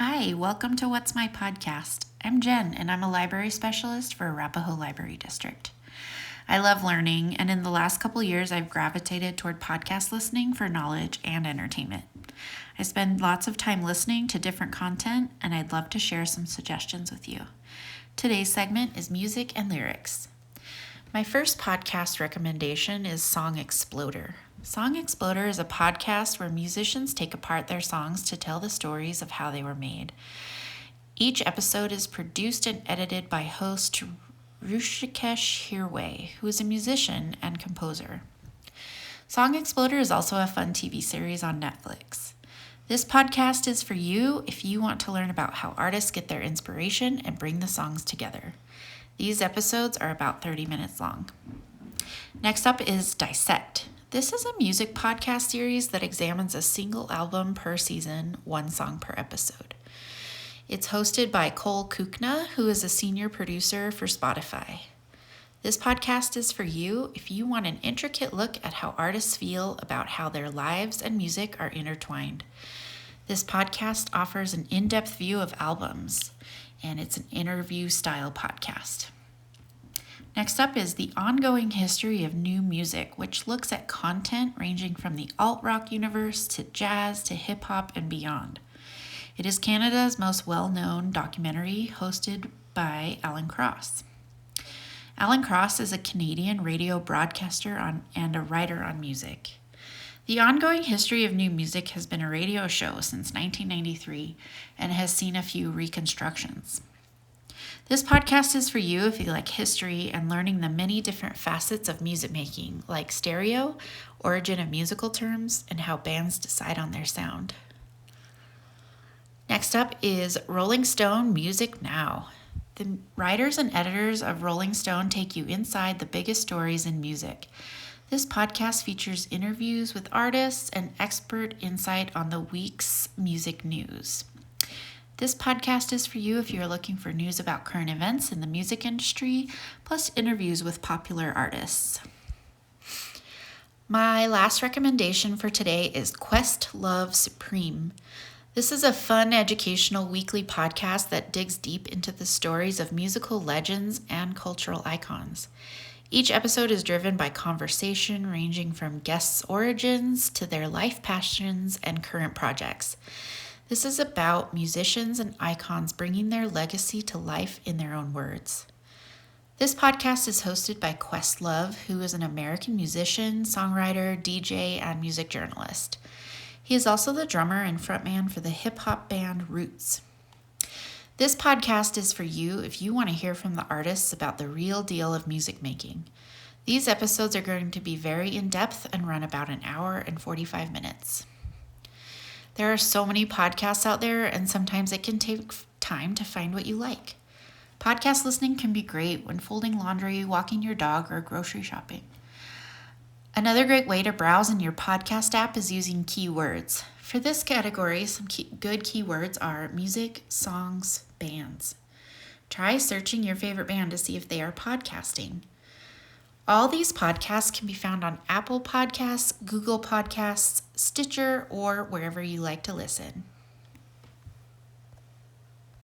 Hi, welcome to What's My Podcast. I'm Jen, and I'm a library specialist for Arapahoe Library District. I love learning, and in the last couple years, I've gravitated toward podcast listening for knowledge and entertainment. I spend lots of time listening to different content, and I'd love to share some suggestions with you. Today's segment is music and lyrics. My first podcast recommendation is Song Exploder. Song Exploder is a podcast where musicians take apart their songs to tell the stories of how they were made. Each episode is produced and edited by host Rushikesh Hirway, who is a musician and composer. Song Exploder is also a fun TV series on Netflix. This podcast is for you if you want to learn about how artists get their inspiration and bring the songs together. These episodes are about 30 minutes long. Next up is Dissect. This is a music podcast series that examines a single album per season, one song per episode. It's hosted by Cole Kukna, who is a senior producer for Spotify. This podcast is for you if you want an intricate look at how artists feel about how their lives and music are intertwined. This podcast offers an in-depth view of albums, and it's an interview-style podcast. Next up is The Ongoing History of New Music, which looks at content ranging from the alt-rock universe to jazz to hip-hop and beyond. It is Canada's most well-known documentary, hosted by Alan Cross. Alan Cross is a Canadian radio broadcaster and a writer on music. The Ongoing History of New Music has been a radio show since 1993 and has seen a few reconstructions. This podcast is for you if you like history and learning the many different facets of music making, like stereo, origin of musical terms, and how bands decide on their sound. Next up is Rolling Stone Music Now. The writers and editors of Rolling Stone take you inside the biggest stories in music. This podcast features interviews with artists and expert insight on the week's music news. This podcast is for you if you're looking for news about current events in the music industry, plus interviews with popular artists. My last recommendation for today is Questlove Supreme. This is a fun, educational weekly podcast that digs deep into the stories of musical legends and cultural icons. Each episode is driven by conversation ranging from guests' origins to their life passions and current projects. This is about musicians and icons bringing their legacy to life in their own words. This podcast is hosted by Questlove, who is an American musician, songwriter, DJ, and music journalist. He is also the drummer and frontman for the hip-hop band Roots. This podcast is for you if you want to hear from the artists about the real deal of music making. These episodes are going to be very in-depth and run about an hour and 45 minutes. There are so many podcasts out there, and sometimes it can take time to find what you like. Podcast listening can be great when folding laundry, walking your dog, or grocery shopping. Another great way to browse in your podcast app is using keywords. For this category, some good keywords are music, songs, bands. Try searching your favorite band to see if they are podcasting. All these podcasts can be found on Apple Podcasts, Google Podcasts, Stitcher, or wherever you like to listen.